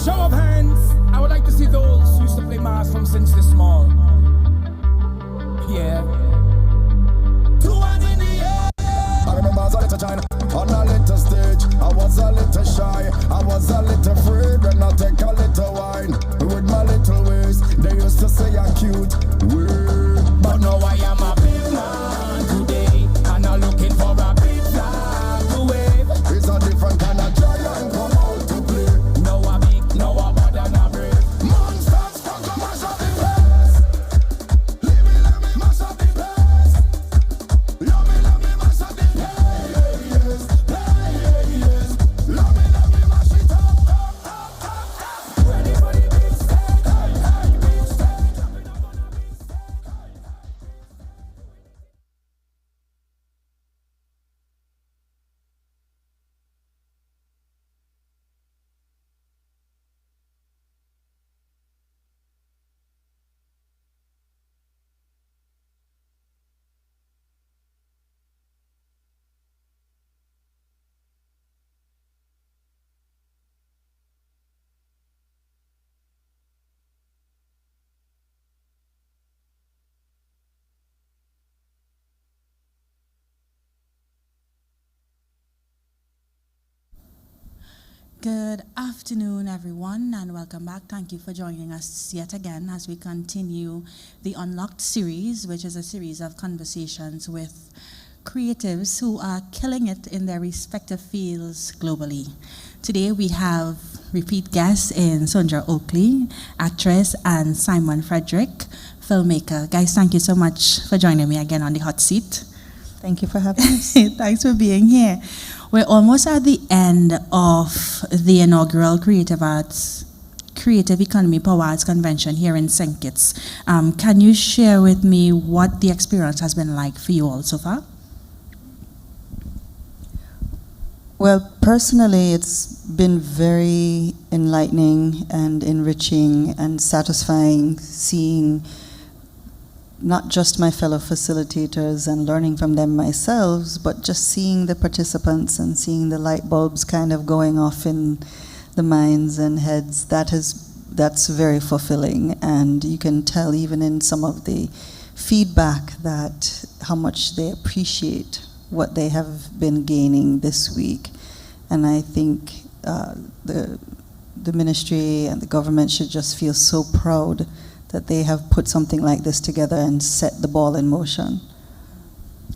Show of hands. I would like to see those who used to play mass from since this small. Yeah. 2 hands in the air. I remember I was a little child on a little stage. I was a little shy. I was a little afraid when I take a little wine with my little ways. They used to say I'm cute. But now I am a big man today, and I'm looking for a big flag to wave. It's a different kind of giant come out to play. No a big, no a bad and a brave. Monsters come to mash up the place. Let me mash up the place. Let me mash up the place. Let me mash it up. Ready for the big stage. Big stage. Jumping up on a big stage. Good afternoon, everyone, and welcome back. Thank you for joining us yet again as we continue the Unlocked series, which is a series of conversations with creatives who are killing it in their respective fields globally. Today we have repeat guests in Sundra Oakley, actress, and Simon Federick, filmmaker. Guys, thank you so much for joining me again on the hot seat. Thank you for having us. Thanks for being here. We're almost at the end of the inaugural Creative Economy Power Arts Convention here in St. Kitts. Can you share with me what the experience has been like for you all so far? Well, personally, it's been very enlightening and enriching and satisfying seeing not just my fellow facilitators and learning from them myself, but just seeing the participants and seeing the light bulbs kind of going off in the minds and heads. That's very fulfilling, and you can tell even in some of the feedback that how much they appreciate what they have been gaining this week. And I think the ministry and the government should just feel so proud that they have put something like this together and set the ball in motion.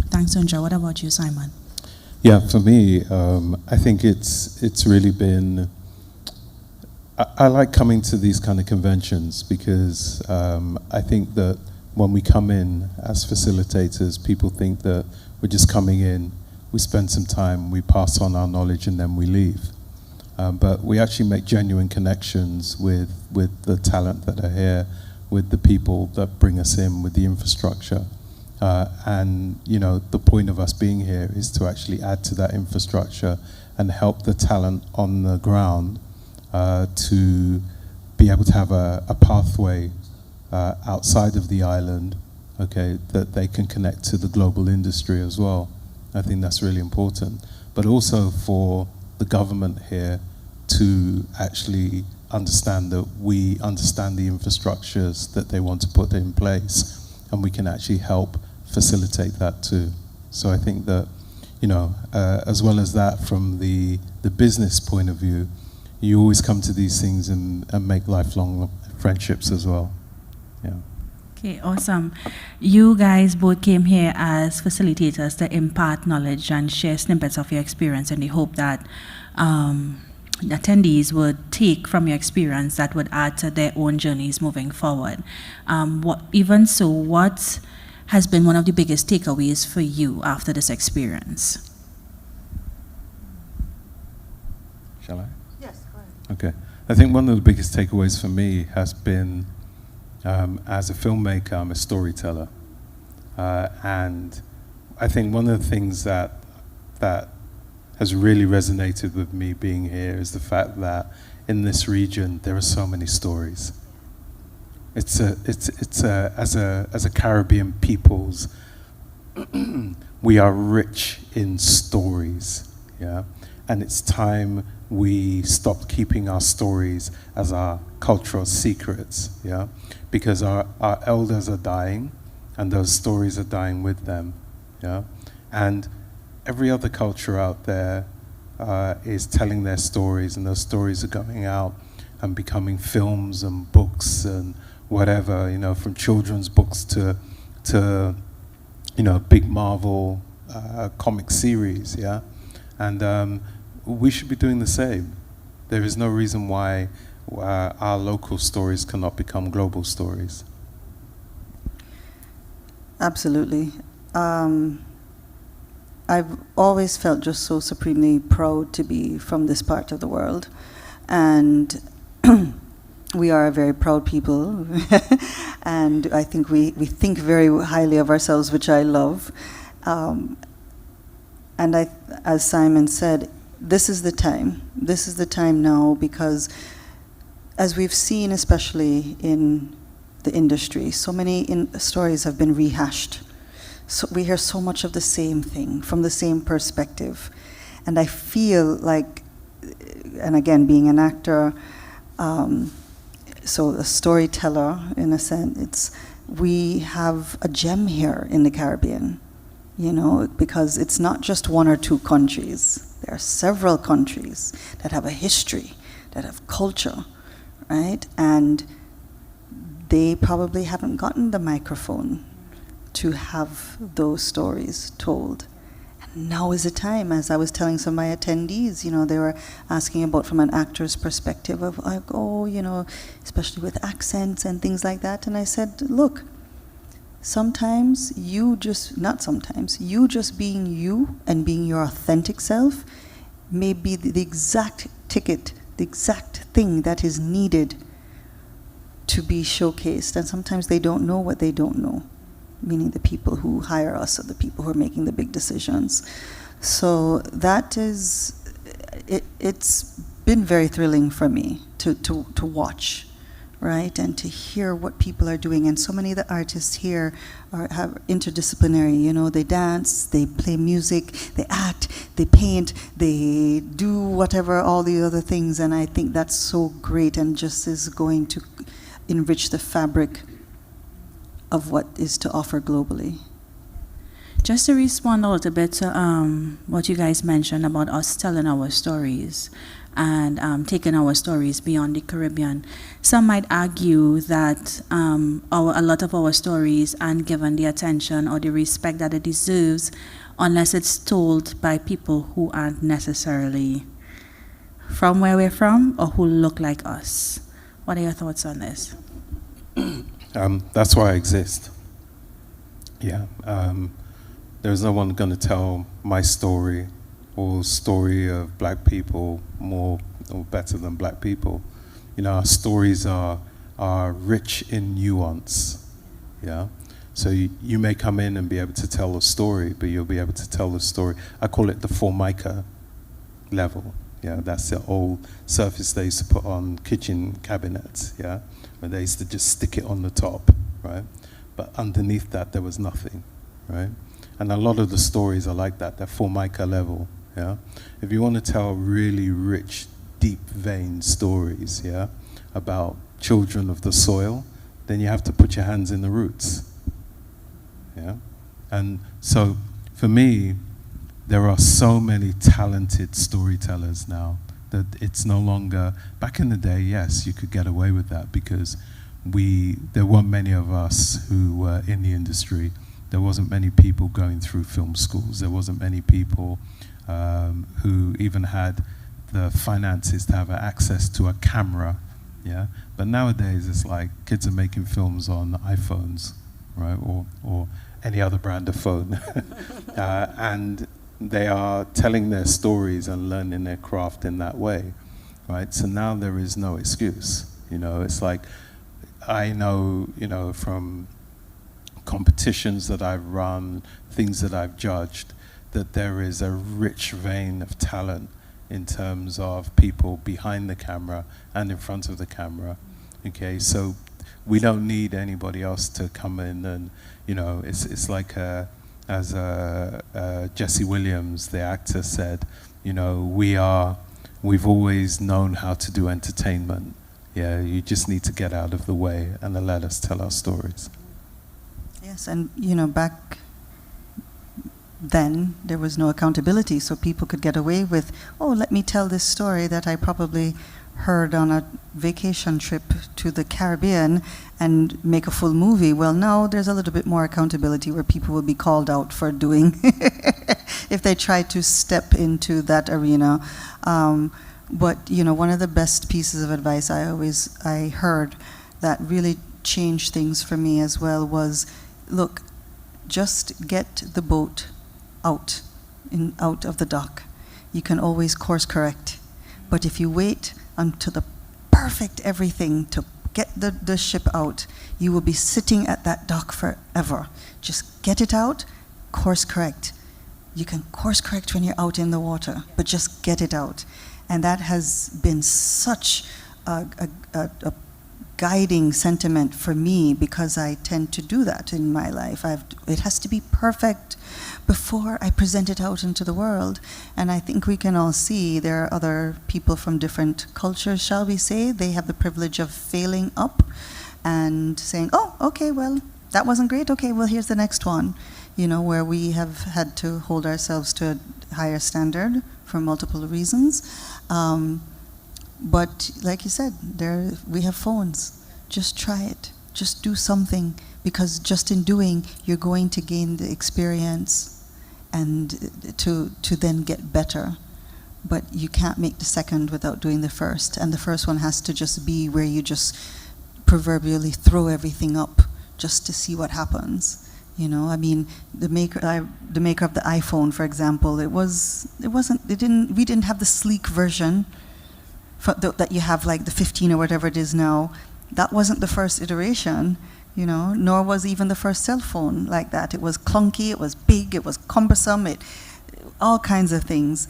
Thanks, Sundra. What about you, Simon? Yeah, for me, I think it's really been. I like coming to these kind of conventions because I think that when we come in as facilitators, people think that we're just coming in, we spend some time, we pass on our knowledge, and then we leave. But we actually make genuine connections with the talent that are here, with the people that bring us in, with the infrastructure. And, you know, the point of us being here is to actually add to that infrastructure and help the talent on the ground to be able to have a pathway outside of the island, okay, that they can connect to the global industry as well. I think that's really important. But also for the government here to actually understand that we understand the infrastructures that they want to put in place, and we can actually help facilitate that too. So I think that, you know, as well as that, from the business point of view, you always come to these things and make lifelong friendships as well. Yeah. Okay, awesome. You guys both came here as facilitators to impart knowledge and share snippets of your experience in the hope that attendees would take from your experience that would add to their own journeys moving forward. What has been one of the biggest takeaways for you after this experience? Shall I? Yes, go ahead. Okay. I think one of the biggest takeaways for me has been, as a filmmaker, I'm a storyteller. And I think one of the things that has really resonated with me being here is the fact that in this region there are so many stories. As a Caribbean peoples, we are rich in stories, yeah, and it's time we stopped keeping our stories as our cultural secrets, yeah? Because our elders are dying, and those stories are dying with them, yeah? And every other culture out there is telling their stories, and those stories are going out and becoming films and books and whatever, you know, from children's books to you know, big Marvel comic series, yeah? And we should be doing the same. There is no reason why our local stories cannot become global stories. Absolutely. I've always felt just so supremely proud to be from this part of the world. And we are a very proud people. And I think we think very highly of ourselves, which I love. And as Simon said, this is the time. This is the time now, because as we've seen, especially in the industry, so many stories have been rehashed. So we hear so much of the same thing from the same perspective. And I feel like, and again, being an actor, so a storyteller in a sense, we have a gem here in the Caribbean, you know, because it's not just one or two countries. There are several countries that have a history, that have culture, right? And they probably haven't gotten the microphone to have those stories told. And now is the time, as I was telling some of my attendees, you know, they were asking about from an actor's perspective of, like, oh, you know, especially with accents and things like that. And I said, look, sometimes you just being you and being your authentic self may be the exact ticket, the exact thing that is needed to be showcased. And sometimes they don't know what they don't know, meaning the people who hire us or the people who are making the big decisions. So that is, it's been very thrilling for me to watch, right? And to hear what people are doing. And so many of the artists here have interdisciplinary, you know, they dance, they play music, they act, they paint, they do whatever, all the other things. And I think that's so great and just is going to enrich the fabric of what is to offer globally. Just to respond a little bit to what you guys mentioned about us telling our stories and taking our stories beyond the Caribbean. Some might argue that a lot of our stories aren't given the attention or the respect that it deserves unless it's told by people who aren't necessarily from where we're from or who look like us. What are your thoughts on this? That's why I exist. Yeah. There's no one going to tell my story or story of black people more or better than black people. You know, our stories are rich in nuance. Yeah. So you may come in and be able to tell a story, but you'll be able to tell the story. I call it the Formica level. Yeah, that's the old surface they used to put on kitchen cabinets. Yeah. When they used to just stick it on the top, right? But underneath that, there was nothing, right? And a lot of the stories are like that. They're Formica level, yeah? If you want to tell really rich, deep vein stories, yeah, about children of the soil, then you have to put your hands in the roots, yeah? And so, for me, there are so many talented storytellers now that it's no longer, back in the day, yes, you could get away with that because there weren't many of us who were in the industry. There wasn't many people going through film schools. There wasn't many people who even had the finances to have access to a camera, yeah? But nowadays, it's like kids are making films on iPhones, right? Or any other brand of phone. And they are telling their stories and learning their craft in that way, right? So now there is no excuse. You know, it's like, I know, you know, from competitions that I've run, things that I've judged, that there is a rich vein of talent in terms of people behind the camera and in front of the camera, okay? So we don't need anybody else to come in and, you know, it's like as Jesse Williams, the actor, said, You know, we've always known how to do entertainment. Yeah, you just need to get out of the way and let us tell our stories. Yes, and you know, back then there was no accountability, so people could get away with, oh, let me tell this story that I probably heard on a vacation trip to the Caribbean and make a full movie. Well, now there's a little bit more accountability where people will be called out for doing if they try to step into that arena. But you know, one of the best pieces of advice I heard that really changed things for me as well was, look, just get the boat out of the dock. You can always course correct. But if you wait until the perfect everything to get the ship out, you will be sitting at that dock forever. Just get it out, course correct. You can course correct when you're out in the water, but just get it out. And that has been such a guiding sentiment for me, because I tend to do that in my life. It has to be perfect before I present it out into the world. And I think we can all see there are other people from different cultures, shall we say. They have the privilege of failing up and saying, oh, okay, well, that wasn't great. Okay, well, here's the next one. You know, where we have had to hold ourselves to a higher standard for multiple reasons. But like you said, we have phones. Just try it. Just do something, because just in doing, you're going to gain the experience and to then get better. But you can't make the second without doing the first. And the first one has to just be where you just proverbially throw everything up just to see what happens. You know, I mean, the maker of the iPhone, for example, we didn't have the sleek version that you have, like the 15 or whatever it is now. That wasn't the first iteration, you know, nor was even the first cell phone like that. It was clunky, it was big, it was cumbersome, all kinds of things.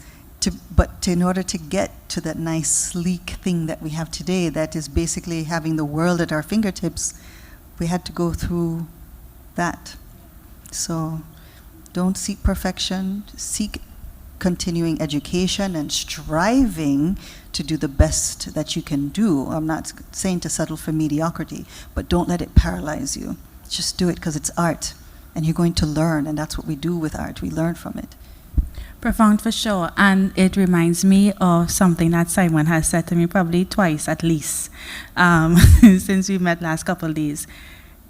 But in order to get to that nice, sleek thing that we have today, that is basically having the world at our fingertips, we had to go through that. So don't seek perfection, seek continuing education and striving to do the best that you can do. I'm not saying to settle for mediocrity, but don't let it paralyze you. Just do it, because it's art, and you're going to learn, and that's what we do with art. We learn from it. Profound for sure. And it reminds me of something that Simon has said to me probably twice at least since we met last couple of days.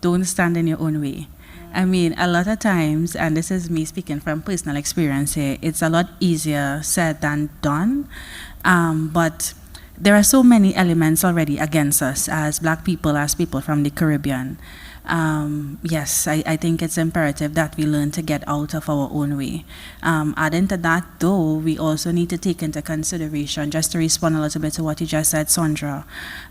Don't stand in your own way. I mean, a lot of times, and this is me speaking from personal experience here, it's a lot easier said than done. But there are so many elements already against us as Black people, as people from the Caribbean. Yes, I think it's imperative that we learn to get out of our own way. Adding to that, though, we also need to take into consideration, just to respond a little bit to what you just said, Sundra.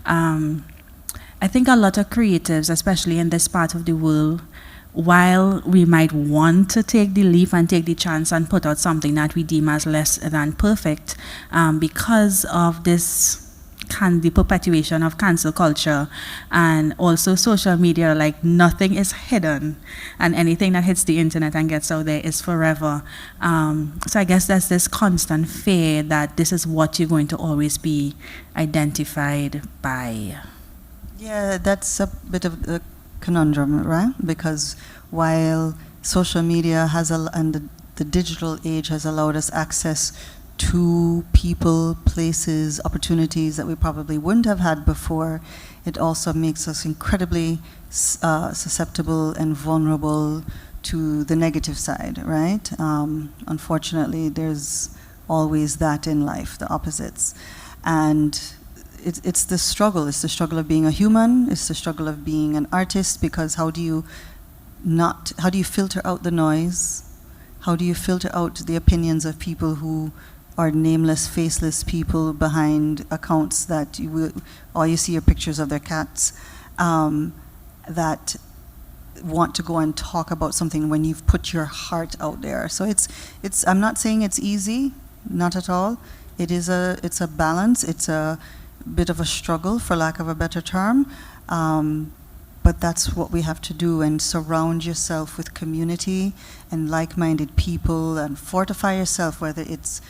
I think a lot of creatives, especially in this part of the world, while we might want to take the leap and take the chance and put out something that we deem as less than perfect, because of the perpetuation of cancel culture and also social media, like nothing is hidden, and anything that hits the internet and gets out there is forever. So I guess there's this constant fear that this is what you're going to always be identified by. Yeah, that's a bit of a conundrum, right? Because while social media and the digital age has allowed us access to people, places, opportunities that we probably wouldn't have had before, it also makes us incredibly susceptible and vulnerable to the negative side, right? Unfortunately, there's always that in life, the opposites. And it's the struggle. It's the struggle of being a human. It's the struggle of being an artist, because how do you filter out the noise? How do you filter out the opinions of people who are nameless, faceless people behind accounts that all you see are pictures of their cats, that want to go and talk about something when you've put your heart out there? So it's I'm not saying it's easy, not at all. It's a balance. It's a bit of a struggle, for lack of a better term, but that's what we have to do, and surround yourself with community and like-minded people, and fortify yourself, whether it's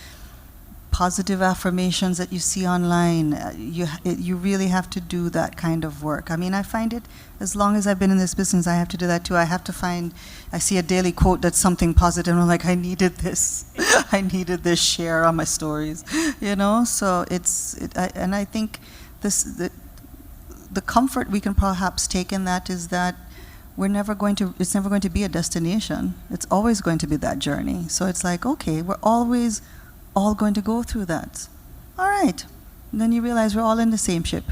positive affirmations that you see online. You really have to do that kind of work. I mean, I find it, as long as I've been in this business, I have to do that too. I have to find, I see a daily quote that's something positive, and I'm like, I needed this. I needed this share on my stories, you know? So and I think the comfort we can perhaps take in that is that it's never going to be a destination. It's always going to be that journey. So it's like, okay, we're always all going to go through that. All right. And then you realize we're all in the same ship.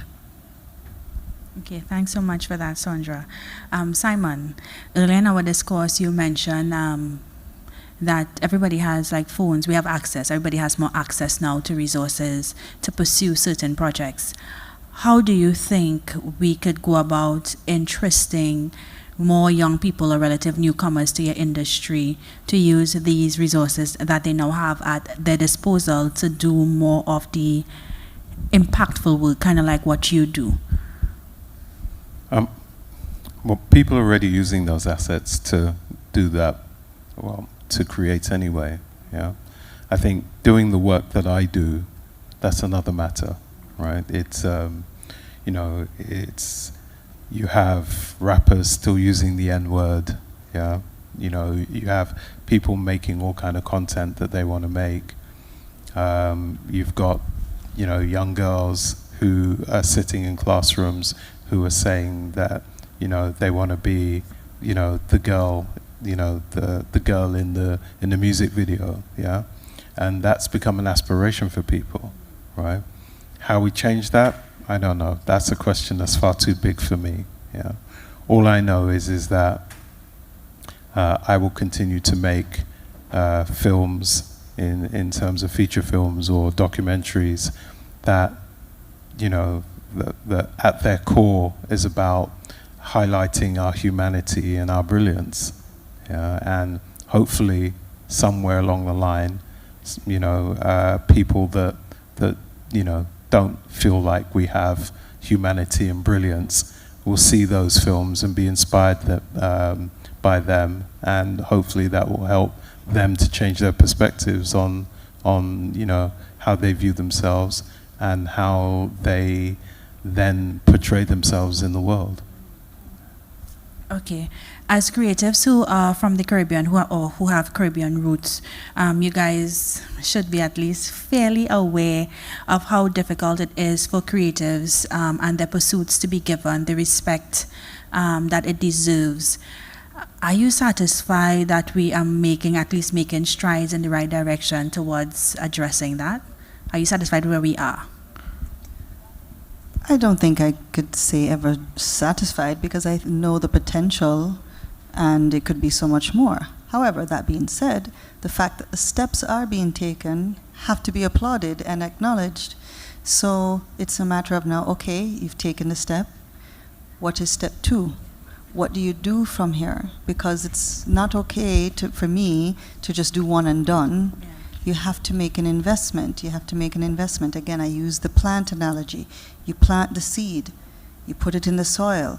Okay, thanks so much for that, Sundra. Simon, earlier in our discourse, you mentioned that everybody has like phones. We have access. Everybody has more access now to resources to pursue certain projects. How do you think we could go about interesting more young people or relative newcomers to your industry to use these resources that they now have at their disposal to do more of the impactful work, kind of like what you do? Well, people are already using those assets to do that, well, to create anyway. Yeah, I think doing the work that I do, that's another matter, right? It's you have rappers still using the N-word, yeah. You know, you have people making all kind of content that they want to make. You've got, young girls who are sitting in classrooms who are saying that, they want to be, the girl, the girl in the music video, yeah. And that's become an aspiration for people, right? How we change that? I don't know. That's a question that's far too big for me. Yeah. All I know is that I will continue to make films in terms of feature films or documentaries that, that at their core is about highlighting our humanity and our brilliance. Yeah. And hopefully somewhere along the line, people that don't feel like we have humanity and brilliance will see those films and be inspired by them, and hopefully that will help them to change their perspectives on how they view themselves and how they then portray themselves in the world. Okay, as creatives who are from the Caribbean, who have Caribbean roots, you guys should be at least fairly aware of how difficult it is for creatives and their pursuits to be given the respect that it deserves. Are you satisfied that we are making strides in the right direction towards addressing that? Are you satisfied where we are? I don't think I could say ever satisfied, because I know the potential and it could be so much more. However, that being said, the fact that the steps are being taken have to be applauded and acknowledged. So it's a matter of now, okay, you've taken the step. What is step 2? What do you do from here? Because it's not okay for me to just do one and done. Yeah. You have to make an investment. Again, I use the plant analogy. You plant the seed. You put it in the soil.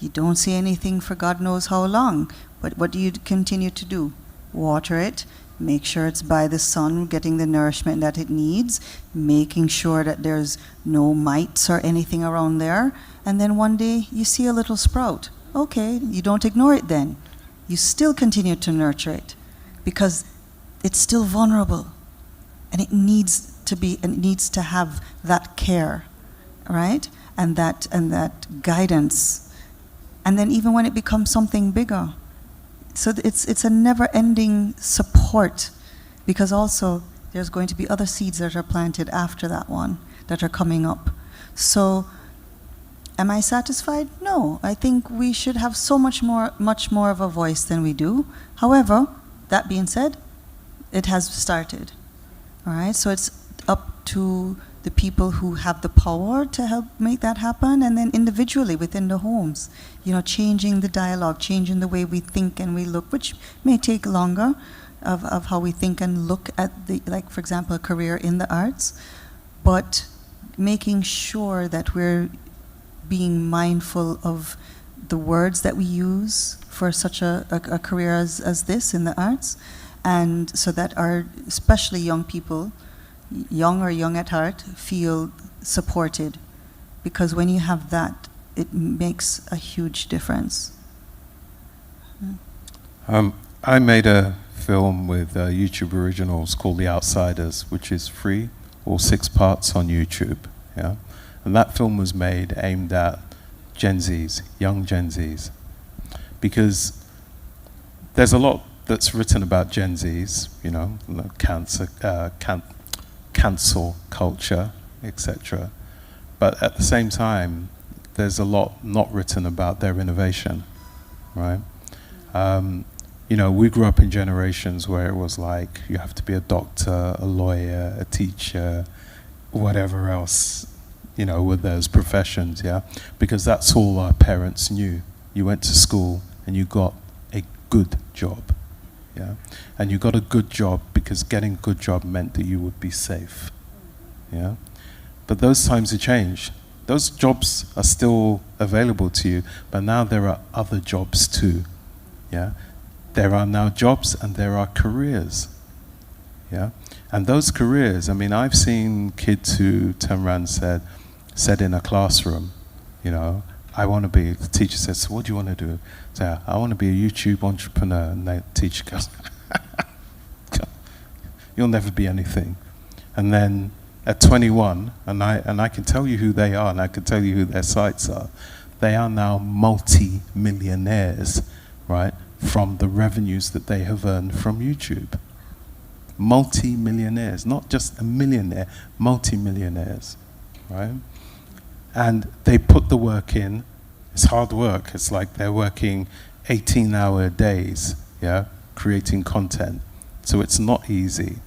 You don't see anything for God knows how long. But what do you continue to do? Water it. Make sure it's by the sun, getting the nourishment that it needs. Making sure that there's no mites or anything around there. And then one day you see a little sprout. Okay, you don't ignore it then. You still continue to nurture it, because it's still vulnerable, and it needs to have that care, right? And that guidance. And then even when it becomes something bigger, so it's a never-ending support, because also there's going to be other seeds that are planted after that one that are coming up. So am I satisfied? No. I think we should have so much more of a voice than we do. However, that being said, it has started. All right, so it's up to the people who have the power to help make that happen, and then individually within the homes, changing the dialogue, changing the way we think and we look, which may take longer, of how we think and look at for example, a career in the arts, but making sure that we're being mindful of the words that we use for such a career as this in the arts. And so that especially young people, young or young at heart, feel supported. Because when you have that, it makes a huge difference. I made a film with YouTube Originals called The Outsiders, which is free, all 6 parts on YouTube. Yeah, and that film was made aimed at Gen Zs, young Gen Zs, because there's a lot that's written about Gen Zs, you know, cancel culture, etc. But at the same time, there's a lot not written about their innovation, right? You know, we grew up in generations where it was like, you have to be a doctor, a lawyer, a teacher, whatever else, you know, with those professions, yeah? Because that's all our parents knew. You went to school and you got a good job, yeah? And you got a good job because getting a good job meant that you would be safe, yeah? But those times have changed. Those jobs are still available to you, but now there are other jobs too, yeah? There are now jobs and there are careers, yeah? And those careers, I mean, I've seen kids who turn around and said in a classroom, you know, I want to be, the teacher says, so what do you want to do? So I want to be a YouTube entrepreneur. And the teacher goes, you'll never be anything. And then at 21, and I can tell you who they are, and I can tell you who their sites are, they are now multi-millionaires, right, from the revenues that they have earned from YouTube. Multi-millionaires, not just a millionaire, multi-millionaires, right? And they put the work in. It's hard work. It's like they're working 18-hour days, yeah, creating content. So it's not easy,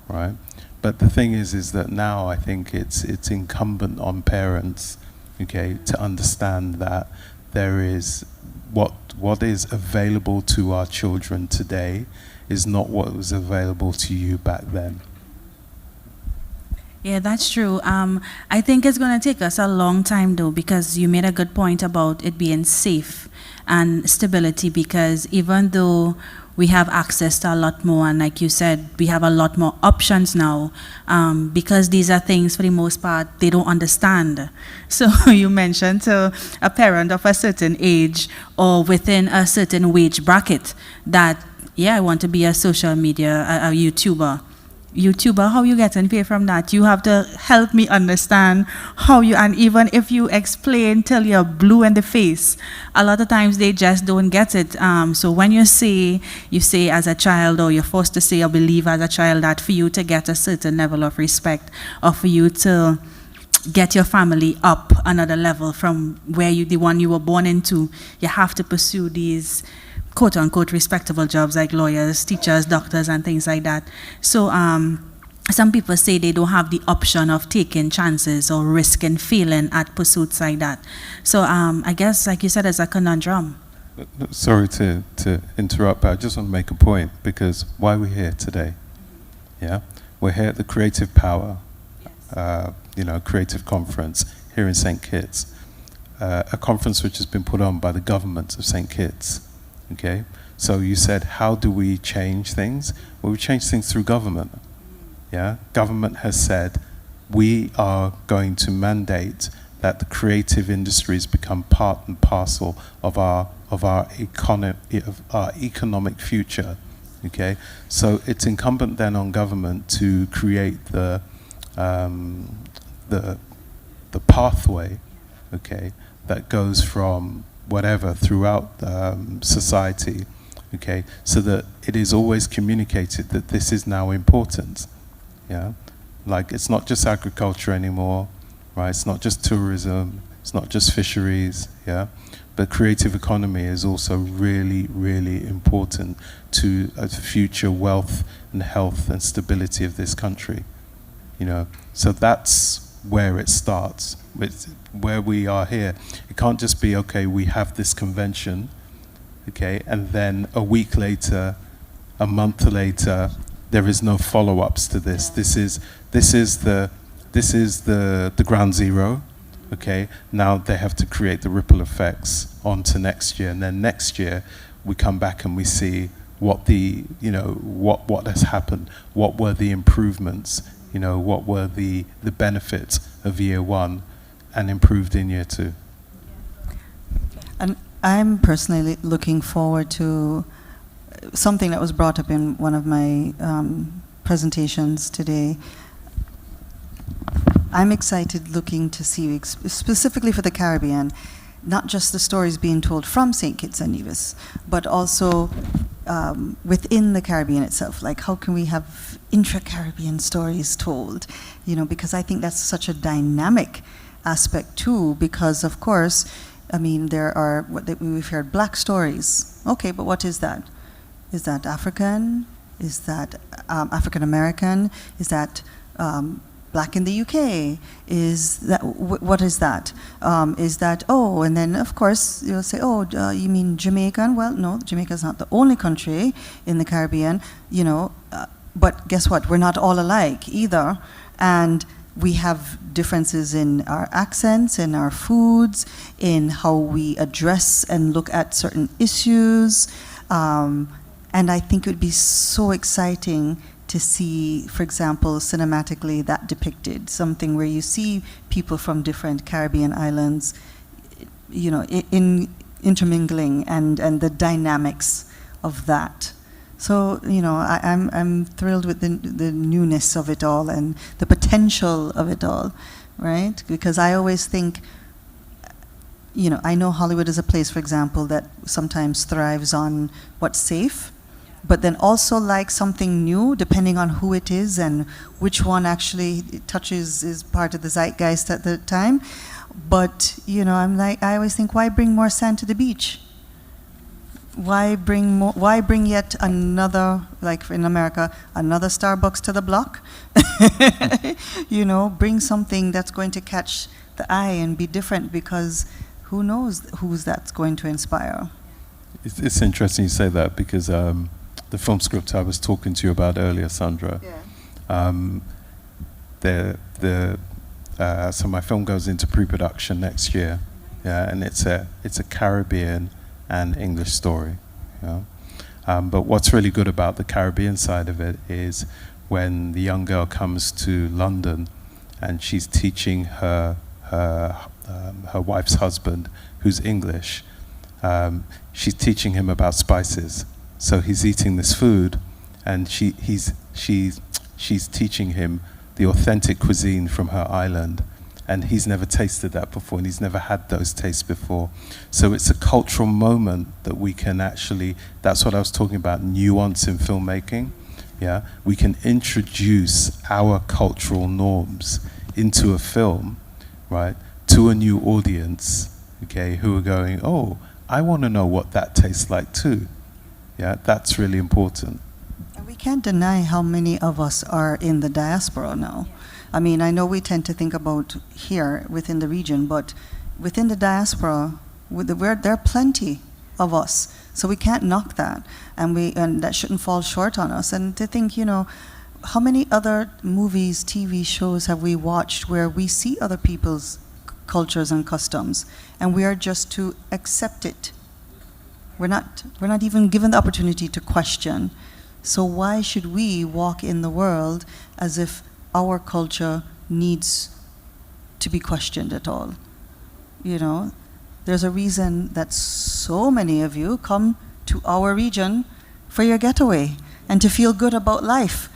right? But the thing is that now I think it's incumbent on parents, okay, to understand that there is what is available to our children today is not what was available to you back then. Yeah, that's true. I think it's going to take us a long time, though, because you made a good point about it being safe and stability, because even though we have access to a lot more, and like you said, we have a lot more options now, because these are things, for the most part, they don't understand. So you mentioned to a parent of a certain age or within a certain wage bracket that, yeah, I want to be a social media, a YouTuber. How you getting paid from that? You have to help me understand how you, and even if you explain till you're blue in the face, a lot of times they just don't get it. So when you say as a child, or you're forced to say or believe as a child that for you to get a certain level of respect, or for you to get your family up another level from where the one you were born into, you have to pursue these quote-unquote respectable jobs like lawyers, teachers, doctors, and things like that. So some people say they don't have the option of taking chances or risking failing at pursuits like that. So I guess, like you said, it's a conundrum. Sorry to interrupt, but I just want to make a point, because why are we here today? Yeah, we're here at the Creative Power, Creative Conference here in St. Kitts, a conference which has been put on by the government of St. Kitts. Okay, so you said, how do we change things? Well, we change things through government. Yeah, government has said we are going to mandate that the creative industries become part and parcel of our economic future. Okay, so it's incumbent then on government to create the pathway, okay, that goes from whatever throughout society, okay, so that it is always communicated that this is now important, yeah? Like, it's not just agriculture anymore, right? It's not just tourism, it's not just fisheries, yeah? But creative economy is also really, really important to the future wealth and health and stability of this country, you know? So that's where it starts. It's where we are here. It can't just be, okay, we have this convention, okay, and then a week later, a month later, there is no follow-ups to this. This is the ground zero, okay. Now they have to create the ripple effects onto next year, and then next year we come back and we see what has happened, what were the improvements You know, what were the benefits of year one and improved in year two? And I'm personally looking forward to something that was brought up in one of my presentations today. I'm excited looking to see, specifically for the Caribbean, not just the stories being told from St. Kitts and Nevis, but also within the Caribbean itself. Like, how can we have intra-Caribbean stories told? You know, because I think that's such a dynamic aspect too, because of course, I mean, there are, we've heard black stories. Okay, but what is that? Is that African? Is that African American? Is that black in the UK? Is that, what is that? Is that, oh, and then of course you'll say, oh, you mean Jamaican? Well, no, Jamaica is not the only country in the Caribbean, you know, but guess what? We're not all alike either. And we have differences in our accents, in our foods, in how we address and look at certain issues. And I think it would be so exciting to see, for example, cinematically that depicted, something where you see people from different Caribbean islands, you know, intermingling and the dynamics of that. So, you know, I'm thrilled with the newness of it all and the potential of it all, right? Because I always think, you know, I know Hollywood is a place, for example, that sometimes thrives on what's safe, but then also like something new, depending on who it is and which one actually touches, is part of the zeitgeist at the time. But, you know, I always think, why bring more sand to the beach? Why bring yet another, like in America, another Starbucks to the block? You know, bring something that's going to catch the eye and be different, because who knows who's that's going to inspire. It's interesting you say that, because the film script I was talking to you about earlier, Sundra, so my film goes into pre-production next year, and it's a Caribbean and English story. But what's really good about the Caribbean side of it is when the young girl comes to London and she's teaching her wife's husband, who's English, she's teaching him about spices. So he's eating this food, and she's teaching him the authentic cuisine from her island. And he's never tasted that before, and he's never had those tastes before. So it's a cultural moment that we can actually, that's what I was talking about, nuance in filmmaking. Yeah, we can introduce our cultural norms into a film, right, to a new audience, okay, who are going, oh, I want to know what that tastes like too. Yeah, that's really important. And we can't deny how many of us are in the diaspora now. I mean, I know we tend to think about here within the region, but within the diaspora, there are plenty of us. So we can't knock that, and that shouldn't fall short on us. And to think, you know, how many other movies, TV shows have we watched where we see other people's cultures and customs, and we are just to accept it. We're not even given the opportunity to question. So why should we walk in the world as if our culture needs to be questioned at all? You know, there's a reason that so many of you come to our region for your getaway and to feel good about life.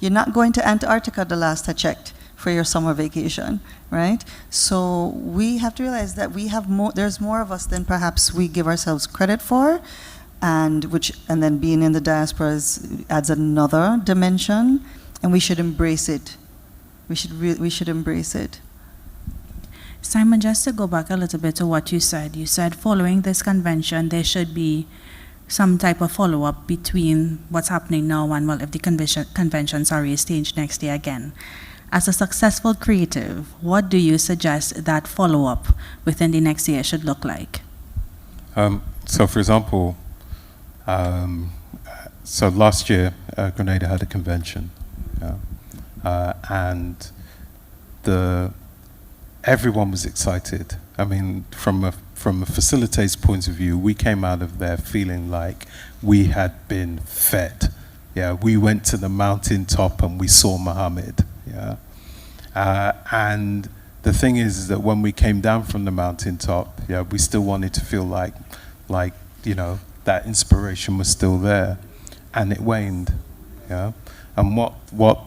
You're not going to Antarctica, the last I checked, for your summer vacation, right? So we have to realize that there's more of us than perhaps we give ourselves credit for, and then being in the diaspora adds another dimension, and we should embrace it. We should embrace it. Simon, just to go back a little bit to what you said following this convention, there should be some type of follow-up between what's happening now and, well, if the convention is staged next year again. As a successful creative, what do you suggest that follow-up within the next year should look like? So, for example, so last year, Grenada had a convention, and everyone was excited. I mean, from a facilitator's point of view, we came out of there feeling like we had been fed, Yeah, we went to the mountaintop and we saw Muhammad. Yeah, and the thing is that when we came down from the mountaintop, yeah, we still wanted to feel like that inspiration was still there, and it waned. Yeah, and what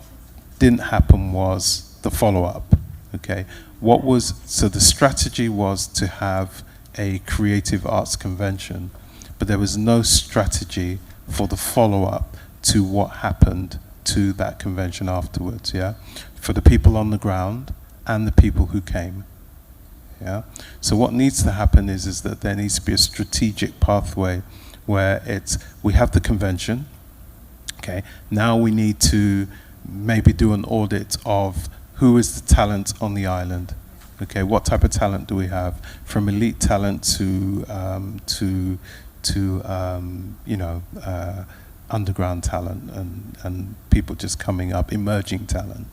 didn't happen was the follow-up. Okay, so the strategy was to have a creative arts convention, but there was no strategy for the follow-up to what happened to that convention afterwards. Yeah, for the people on the ground and the people who came. Yeah, so what needs to happen is that there needs to be a strategic pathway where we have the convention. Okay, now we need to maybe do an audit of who is the talent on the island. Okay, what type of talent do we have? From elite talent to underground talent and people just coming up, emerging talent.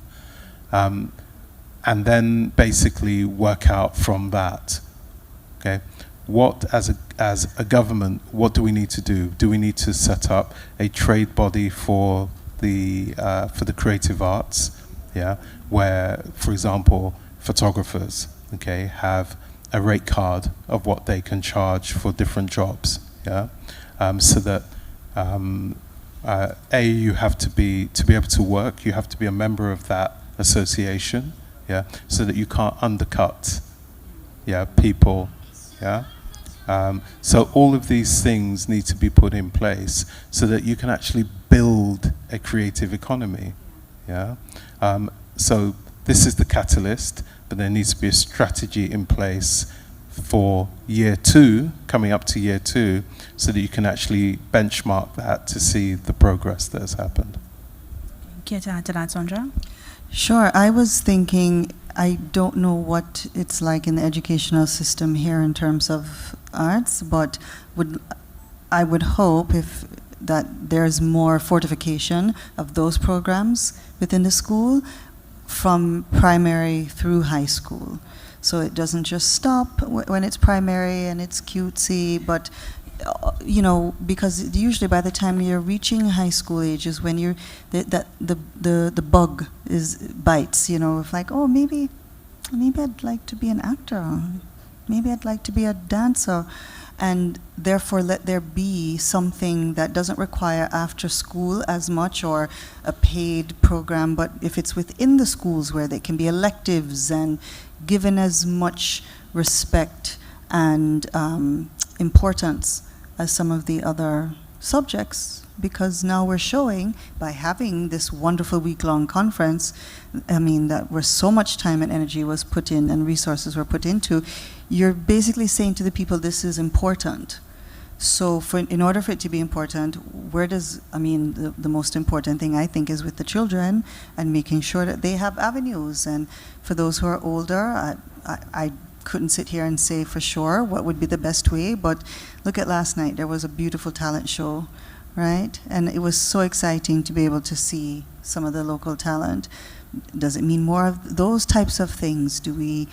And then basically work out from that. Okay, what as a government, what do we need to do? Do we need to set up a trade body for the creative arts? Yeah, where, for example, photographers, okay, have a rate card of what they can charge for different jobs. Yeah, so that you have to be able to work. You have to be a member of that association. Yeah, so that you can't undercut. Yeah, people. Yeah. So all of these things need to be put in place so that you can actually build a creative economy. Yeah. So this is the catalyst, but there needs to be a strategy in place for year 2, coming up to year 2, so that you can actually benchmark that to see the progress that has happened. Care to add to that, Sundra? Sure. I was thinking, I don't know what it's like in the educational system here in terms of arts, but I would hope that there's more fortification of those programs within the school from primary through high school. So it doesn't just stop when it's primary and it's cutesy, but because usually by the time you're reaching high school age is when the bug bites, of like, oh, maybe I'd like to be an actor, maybe I'd like to be a dancer, and therefore let there be something that doesn't require after school as much or a paid program, but if it's within the schools where they can be electives and given as much respect and importance as some of the other subjects, because now we're showing by having this wonderful week-long conference, that where so much time and energy was put in and resources were put into, you're basically saying to the people, this is important. So in order for it to be important, the most important thing I think is with the children and making sure that they have avenues. And for those who are older, I couldn't sit here and say for sure what would be the best way, but look at last night. There was a beautiful talent show, right? And it was so exciting to be able to see some of the local talent. Does it mean more of those types of things? Do we,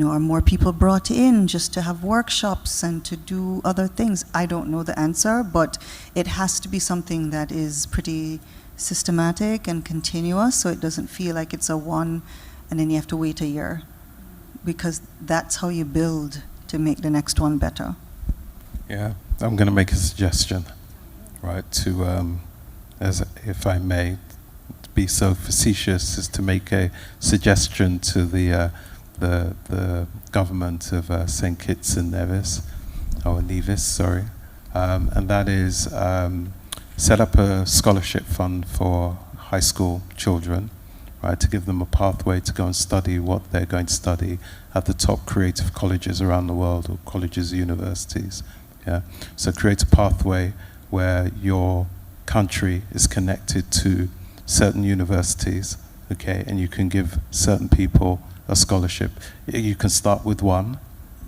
are more people brought in just to have workshops and to do other things? I don't know the answer, but it has to be something that is pretty systematic and continuous, so it doesn't feel like it's a one and then you have to wait a year, because that's how you build to make the next one better. Yeah, I'm going to make a suggestion, right, to, if I may, be so facetious as to make a suggestion to the government of St. Kitts and Nevis, and that is set up a scholarship fund for high school children, right, to give them a pathway to go and study what they're going to study at the top creative colleges around the world, or colleges, universities. Yeah, so create a pathway where your country is connected to certain universities, okay, and you can give certain people a scholarship. You can start with one,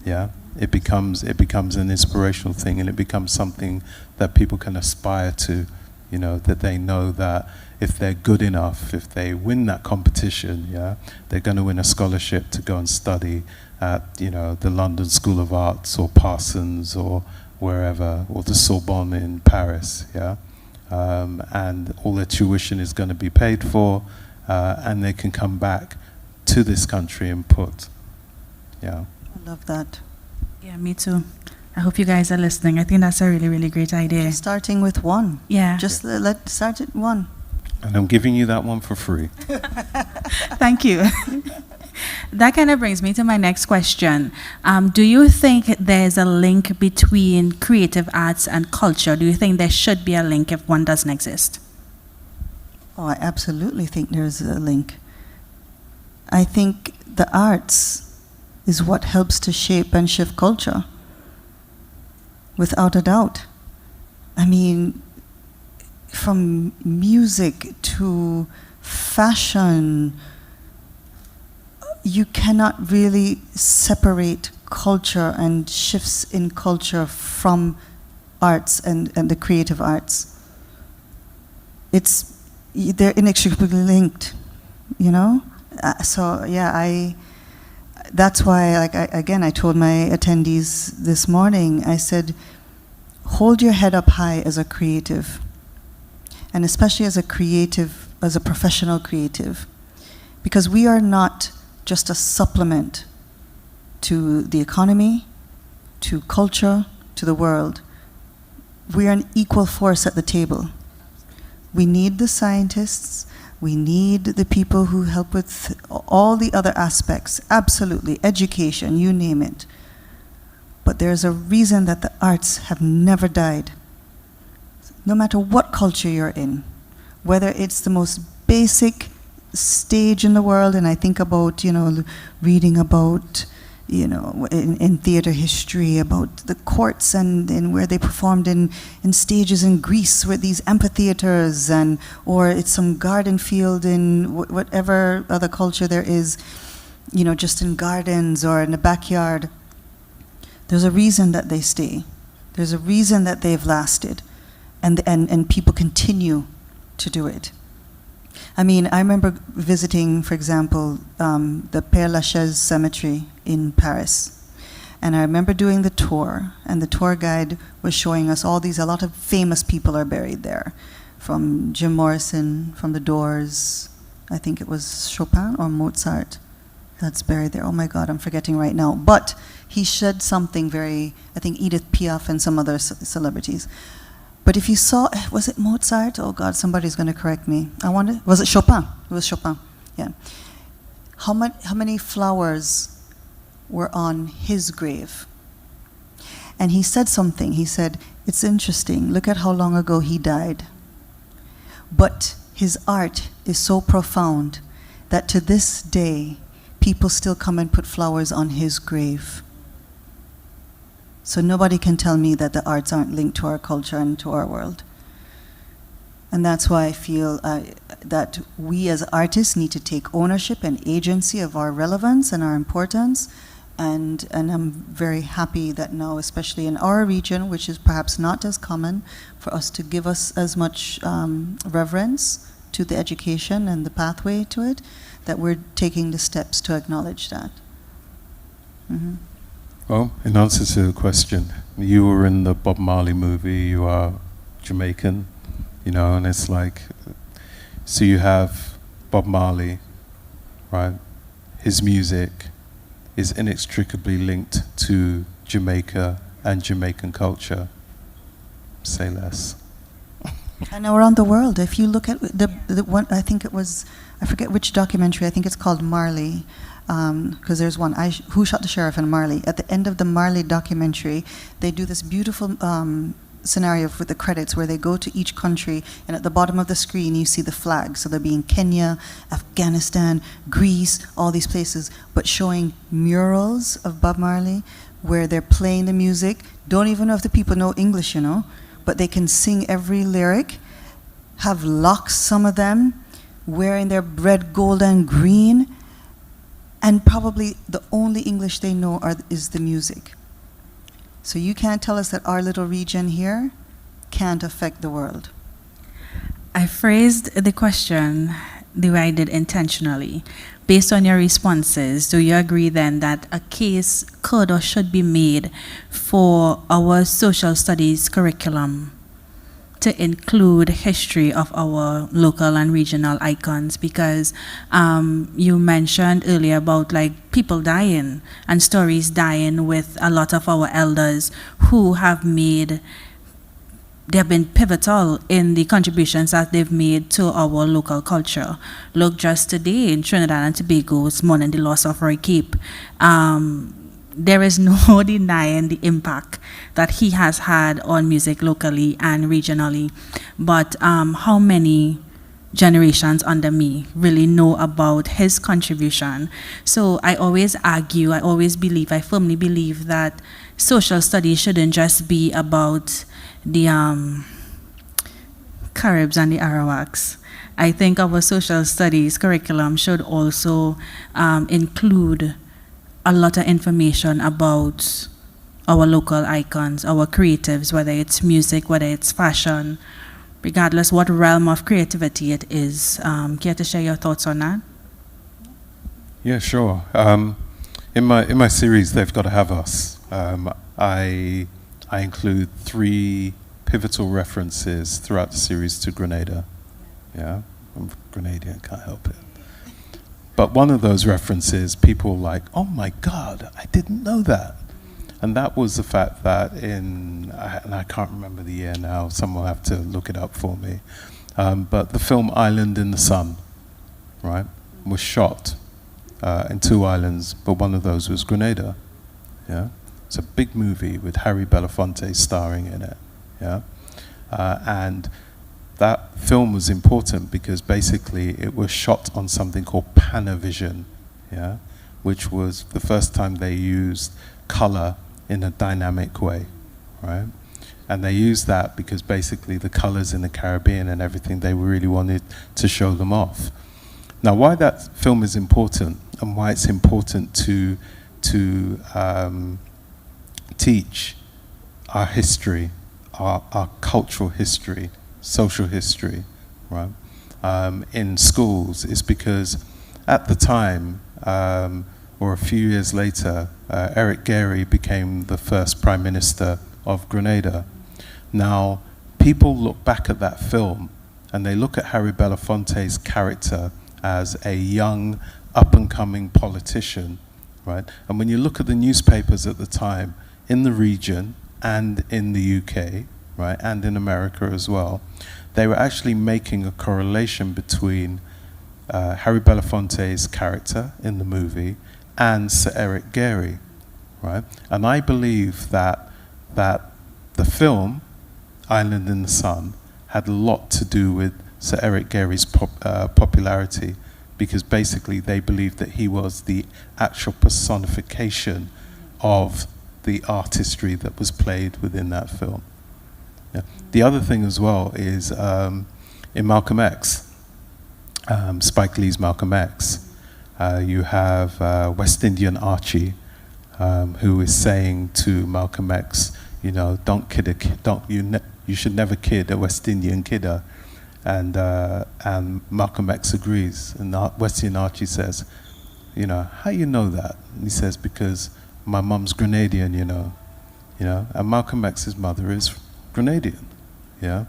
yeah. It becomes an inspirational thing, and it becomes something that people can aspire to, that they know that if they're good enough, if they win that competition, yeah, they're going to win a scholarship to go and study at, the London School of Arts or Parsons or wherever, or the Sorbonne in Paris, yeah. and all their tuition is going to be paid for, and they can come back to this country and put, yeah. I love that. Yeah, me too. I hope you guys are listening. I think that's a really, really great idea. Starting with one. Yeah. Just let's start at one. And I'm giving you that one for free. Thank you. That kind of brings me to my next question. Do you think there's a link between creative arts and culture? Do you think there should be a link if one doesn't exist? Oh, I absolutely think there's a link. I think the arts is what helps to shape and shift culture, without a doubt. I mean, from music to fashion, you cannot really separate culture and shifts in culture from arts and the creative arts. They're inextricably linked, you know? So yeah, that's why, I told my attendees this morning, I said, hold your head up high as a creative, and especially as a creative, as a professional creative, because we are not just a supplement to the economy, to culture, to the world. We are an equal force at the table. We need the scientists, we need the people who help with all the other aspects, absolutely, education, you name it. But there's a reason that the arts have never died. No matter what culture you're in, whether it's the most basic stage in the world, and I think about, reading about, in theater history, about the courts and where they performed in stages in Greece with these amphitheaters, or it's some garden field in whatever other culture there is, just in gardens or in the backyard. There's a reason that they stay. There's a reason that they've lasted, and people continue to do it. I mean, I remember visiting, for example, the Père Lachaise Cemetery in Paris. And I remember doing the tour, and the tour guide was showing us a lot of famous people are buried there. From Jim Morrison, from The Doors, I think it was Chopin or Mozart that's buried there. Oh my God, I'm forgetting right now. But he said something I think Edith Piaf and some other celebrities. But if you saw, was it Mozart? Oh God, somebody's going to correct me. Was it Chopin? It was Chopin, yeah. How many flowers were on his grave? And he said something. He said, it's interesting. Look at how long ago he died. But his art is so profound that to this day, people still come and put flowers on his grave. So nobody can tell me that the arts aren't linked to our culture and to our world. And that's why I feel that we as artists need to take ownership and agency of our relevance and our importance. And I'm very happy that now, especially in our region, which is perhaps not as common, for us to give us as much reverence to the education and the pathway to it, that we're taking the steps to acknowledge that. Mm-hmm. Well, in answer to the question, you were in the Bob Marley movie, you are Jamaican, and it's like, so you have Bob Marley, right? His music is inextricably linked to Jamaica and Jamaican culture. Say less. And around the world, if you look at the one, I think it was, I forget which documentary, I think it's called Marley, because there's one, Who Shot the Sheriff in Marley. At the end of the Marley documentary, they do this beautiful scenario with the credits where they go to each country, and at the bottom of the screen you see the flag. So they'll be in Kenya, Afghanistan, Greece, all these places, but showing murals of Bob Marley where they're playing the music. Don't even know if the people know English, but they can sing every lyric, have locks, some of them, wearing their red, gold, and green, and probably the only English they know is the music. So you can't tell us that our little region here can't affect the world. I phrased the question the way I did intentionally. Based on your responses, do you agree then that a case could or should be made for our social studies curriculum to include history of our local and regional icons, because you mentioned earlier about like people dying and stories dying with a lot of our elders who have been pivotal in the contributions that they've made to our local culture. Look, just today in Trinidad and Tobago, it's mourning the loss of Roy Cape. There is no denying the impact that he has had on music locally and regionally. But how many generations under me really know about his contribution? So I always argue, I firmly believe that social studies shouldn't just be about the Caribs and the Arawaks. I think our social studies curriculum should also include a lot of information about our local icons, our creatives, whether it's music, whether it's fashion, regardless what realm of creativity it is. Care to share your thoughts on that? Yeah, sure. In my series, They've Got to Have Us, I include 3 pivotal references throughout the series to Grenada. Yeah, I'm Grenadian, can't help it. But one of those references, people were like, oh my God, I didn't know that. And that was the fact that and I can't remember the year now, someone will have to look it up for me, but the film Island in the Sun, right, was shot in 2 islands, but one of those was Grenada. Yeah, it's a big movie with Harry Belafonte starring in it. Yeah, and that film was important because basically it was shot on something called Panavision, yeah, which was the first time they used color in a dynamic way, right? And they used that because basically the colors in the Caribbean and everything, they really wanted to show them off. Now, why that film is important and why it's important to teach our history, our cultural history, social history, right, in schools is because at the time, or a few years later, Eric Gairy became the first Prime Minister of Grenada. Now, people look back at that film and they look at Harry Belafonte's character as a young, up-and-coming politician, right? And when you look at the newspapers at the time, in the region and in the UK, right, and in America as well, they were actually making a correlation between Harry Belafonte's character in the movie and Sir Eric Gairy, right? And I believe that the film Island in the Sun had a lot to do with Sir Eric Gairy's popularity, because basically they believed that he was the actual personification of the artistry that was played within that film. Yeah. The other thing as well is in Malcolm X, Spike Lee's Malcolm X, you have West Indian Archie, who is saying to Malcolm X, you know, don't kid a kid, you should never kid a West Indian kidder, and Malcolm X agrees, and West Indian Archie says, you know, how you know that? And he says, because my mum's Grenadian, you know, and Malcolm X's mother is Grenadian, yeah.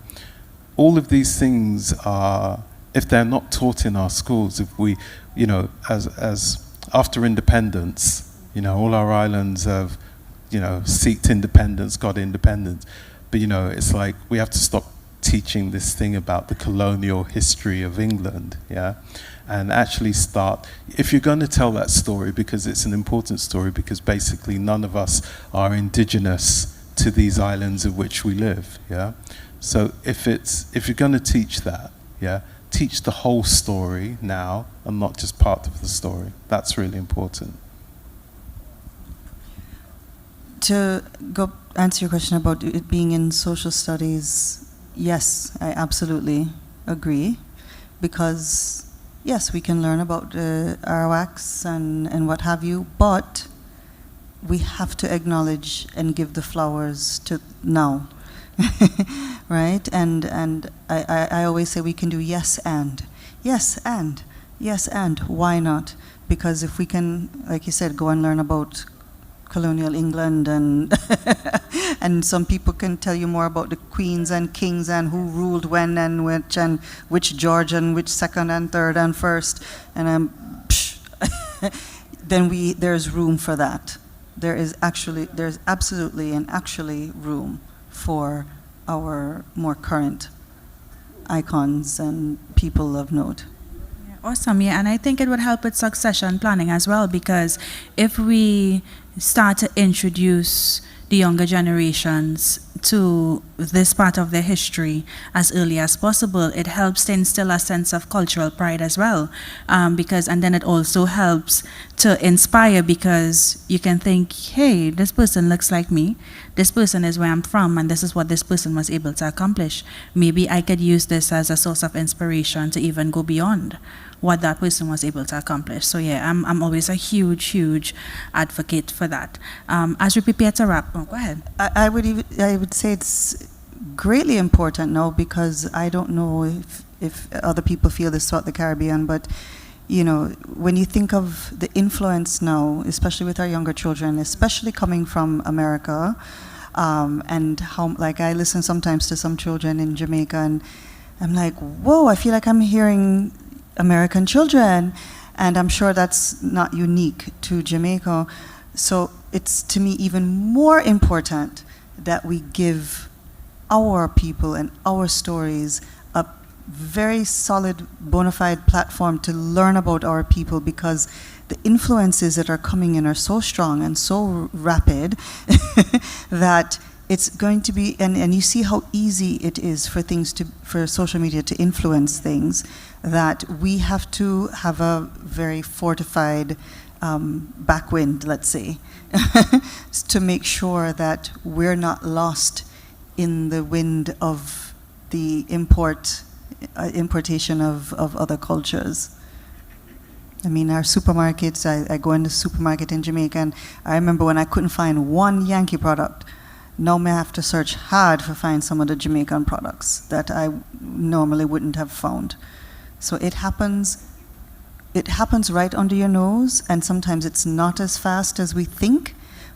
All of these things are, if they're not taught in our schools, if we, you know, as after independence, you know, all our islands have, you know, seeked independence, got independence, but you know, it's like we have to stop teaching this thing about the colonial history of England, yeah, and actually start, if you're going to tell that story, because it's an important story, because basically none of us are indigenous to these islands of which we live, yeah. So if you're going to teach that, yeah, teach the whole story now and not just part of the story. That's really important. To go answer your question about it being in social studies, yes, I absolutely agree, because yes, we can learn about Arawaks and what have you, but we have to acknowledge and give the flowers to now, right? And I always say we can do yes and, why not? Because if we can, like you said, go and learn about colonial England, and and some people can tell you more about the queens and kings and who ruled when and which George and which second and third and first, and then there's room for that. There's absolutely and actually room for our more current icons and people of note. Awesome, yeah, and I think it would help with succession planning as well, because if we start to introduce the younger generations to this part of their history as early as possible, it helps to instill a sense of cultural pride as well, and then it also helps to inspire, because you can think, hey, this person looks like me, this person is where I'm from, and this is what this person was able to accomplish. Maybe I could use this as a source of inspiration to even go beyond what that person was able to accomplish. So yeah, I'm always a huge advocate for that. As we prepare to wrap, go ahead. I would say it's greatly important now, because I don't know if other people feel this throughout the Caribbean, but you know, when you think of the influence now, especially with our younger children, especially coming from America, and how, like, I listen sometimes to some children in Jamaica, and I'm like, whoa, I feel like I'm hearing American children, and I'm sure that's not unique to Jamaica. So it's, to me, even more important that we give our people and our stories a very solid, bona fide platform to learn about our people, because the influences that are coming in are so strong and so rapid that it's going to be, and you see how easy it is for social media to influence things, that we have to have a very fortified backwind, let's say, to make sure that we're not lost in the wind of the importation of other cultures. I mean, our supermarkets, I go in the supermarket in Jamaica, and I remember when I couldn't find one Yankee product. Now I have to search hard to find some of the Jamaican products that I normally wouldn't have found. So it happens right under your nose, and sometimes it's not as fast as we think,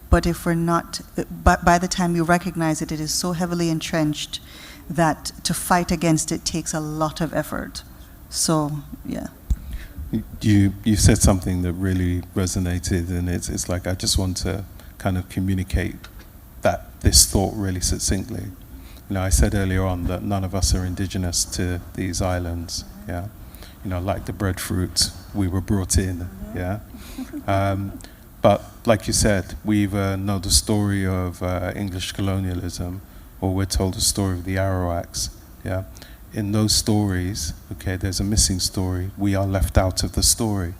but if we're not, by the time you recognize it, it is so heavily entrenched that to fight against it takes a lot of effort. So, yeah. You said something that really resonated, and it's like, I just want to kind of communicate this thought really succinctly. You know, I said earlier on that none of us are indigenous to these islands, yeah? You know, like the breadfruit, we were brought in, yeah? But like you said, we either know the story of English colonialism, or we're told the story of the Arawaks, yeah? In those stories, okay, there's a missing story. We are left out of the story.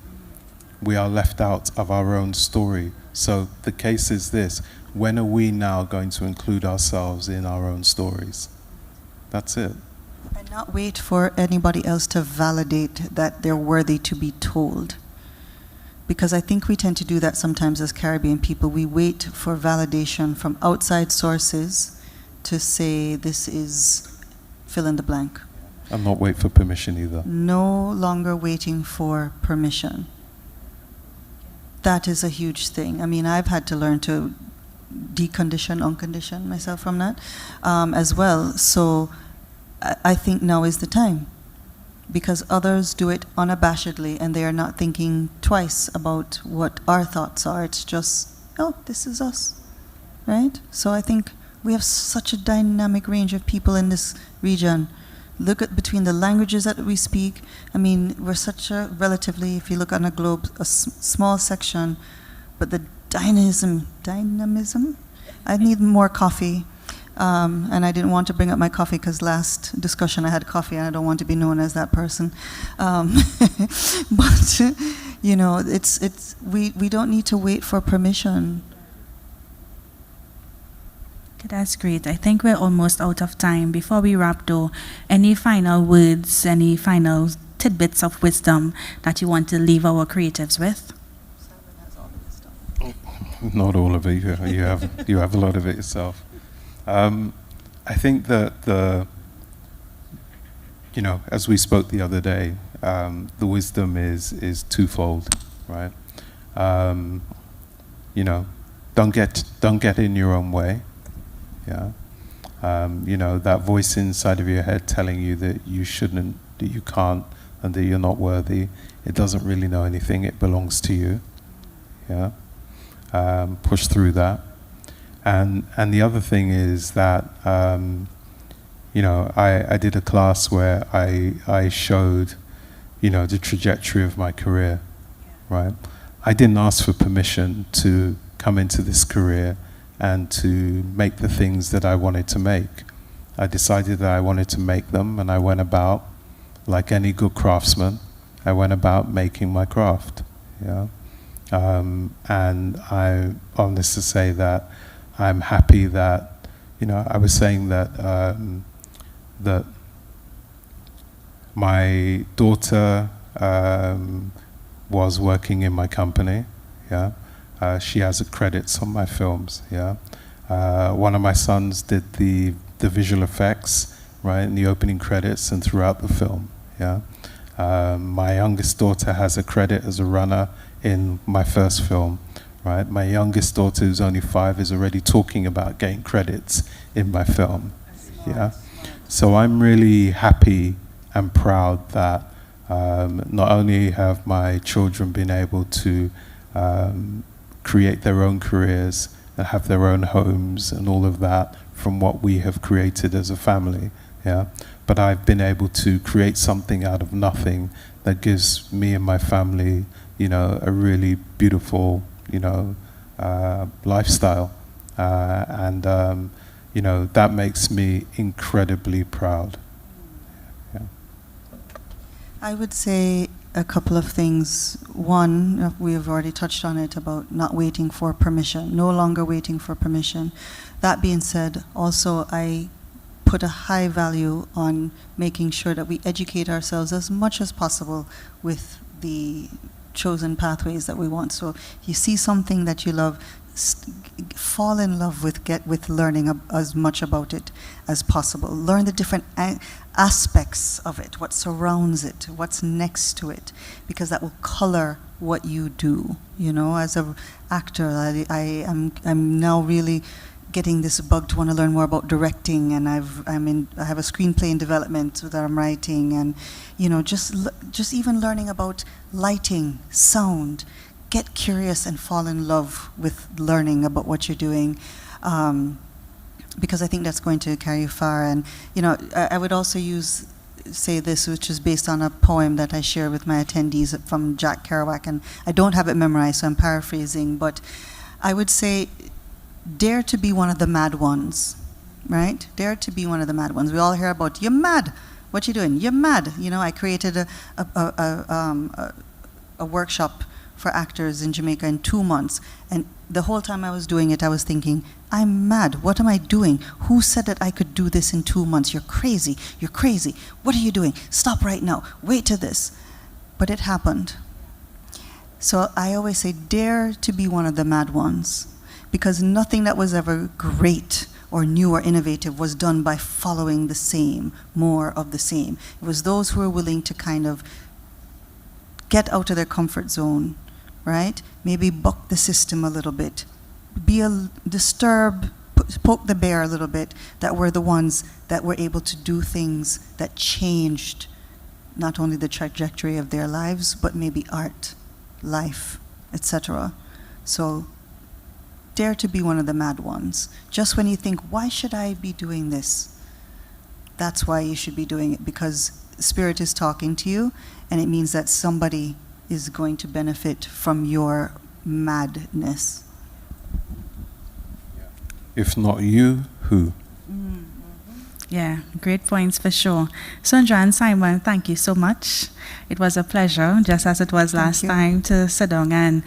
We are left out of our own story. So the case is this: when are we now going to include ourselves in our own stories? That's it. And not wait for anybody else to validate that they're worthy to be told. Because I think we tend to do that sometimes as Caribbean people. We wait for validation from outside sources to say this is fill in the blank. And not wait for permission either. No longer waiting for permission. That is a huge thing. I mean, I've had to learn to decondition, uncondition myself from that as well. So I think now is the time, because others do it unabashedly and they are not thinking twice about what our thoughts are. It's just, oh, this is us, right? So I think we have such a dynamic range of people in this region. Look at between the languages that we speak. I mean, we're such a relatively, if you look on a globe, a small section, but the dynamism. I need more coffee. And I didn't want to bring up my coffee because last discussion I had coffee and I don't want to be known as that person. But, you know, we don't need to wait for permission. Okay, that's great. I think we're almost out of time. Before we wrap though, any final words, any final tidbits of wisdom that you want to leave our creatives with? Not all of it. You have a lot of it yourself. I think that as we spoke the other day, the wisdom is twofold, right? Don't don't get in your own way. Yeah. You know, that voice inside of your head telling you that you shouldn't, that you can't, and that you're not worthy. It doesn't really know anything. It belongs to you. Yeah. Push through that. And the other thing is that, you know, I did a class where I showed, you know, the trajectory of my career, right? I didn't ask for permission to come into this career and to make the things that I wanted to make. I decided that I wanted to make them, and I went about, like any good craftsman, I went about making my craft, yeah? And I'm honest to say that I'm happy that, you know, I was saying that that my daughter was working in my company, yeah. She has credits on my films, yeah. One of my sons did the visual effects, right, in the opening credits and throughout the film, yeah. My youngest daughter has a credit as a runner in my first film, right? My youngest daughter, who's only 5, is already talking about getting credits in my film, yeah. So I'm really happy and proud that not only have my children been able to create their own careers and have their own homes and all of that from what we have created as a family, yeah, but I've been able to create something out of nothing that gives me and my family, you know, a really beautiful, you know, lifestyle, and you know, that makes me incredibly proud. Yeah. I would say a couple of things. One, we have already touched on it, about not waiting for permission, no longer waiting for permission. That being said, also I put a high value on making sure that we educate ourselves as much as possible with the chosen pathways that we want. So you see something that you love, fall in love with learning as much about it as possible. Learn the different aspects of it, what surrounds it, what's next to it, because that will color what you do. You know, as an actor, I'm now really getting this bug to want to learn more about directing, and I have a screenplay in development that I'm writing, and you know, just even learning about lighting, sound. Get curious and fall in love with learning about what you're doing, because I think that's going to carry you far. And you know, I would also say this, which is based on a poem that I share with my attendees from Jack Kerouac, and I don't have it memorized, so I'm paraphrasing, but I would say, dare to be one of the mad ones, right? Dare to be one of the mad ones. We all hear about, you're mad, what you doing? You're mad. You know, I created a workshop for actors in Jamaica in 2 months, and the whole time I was doing it, I was thinking, I'm mad, what am I doing? Who said that I could do this in 2 months? You're crazy, what are you doing? Stop right now, wait to this. But it happened. So I always say, dare to be one of the mad ones, because nothing that was ever great or new or innovative was done by following the same, more of the same. It was those who were willing to kind of get out of their comfort zone, right? Maybe buck the system a little bit, poke the bear a little bit, that were the ones that were able to do things that changed not only the trajectory of their lives, but maybe art, life, etc. So dare to be one of the mad ones. Just when you think, why should I be doing this? That's why you should be doing it, because Spirit is talking to you, and it means that somebody is going to benefit from your madness. If not you, who? Yeah, great points for sure. Sundra and Simon, thank you so much. It was a pleasure, just as it was last time, to sit down and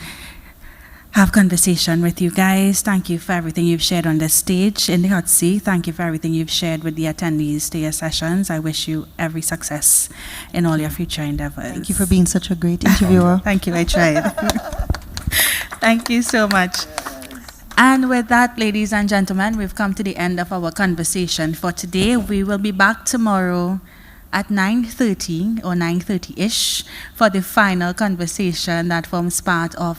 have conversation with you guys. Thank you for everything you've shared on the stage in the hot seat. Thank you for everything you've shared with the attendees to your sessions. I wish you every success in all your future endeavors. Thank you for being such a great interviewer. Thank you, I tried. Thank you so much. And with that, ladies and gentlemen, we've come to the end of our conversation for today. We will be back tomorrow at 9:30 or 9:30-ish for the final conversation that forms part of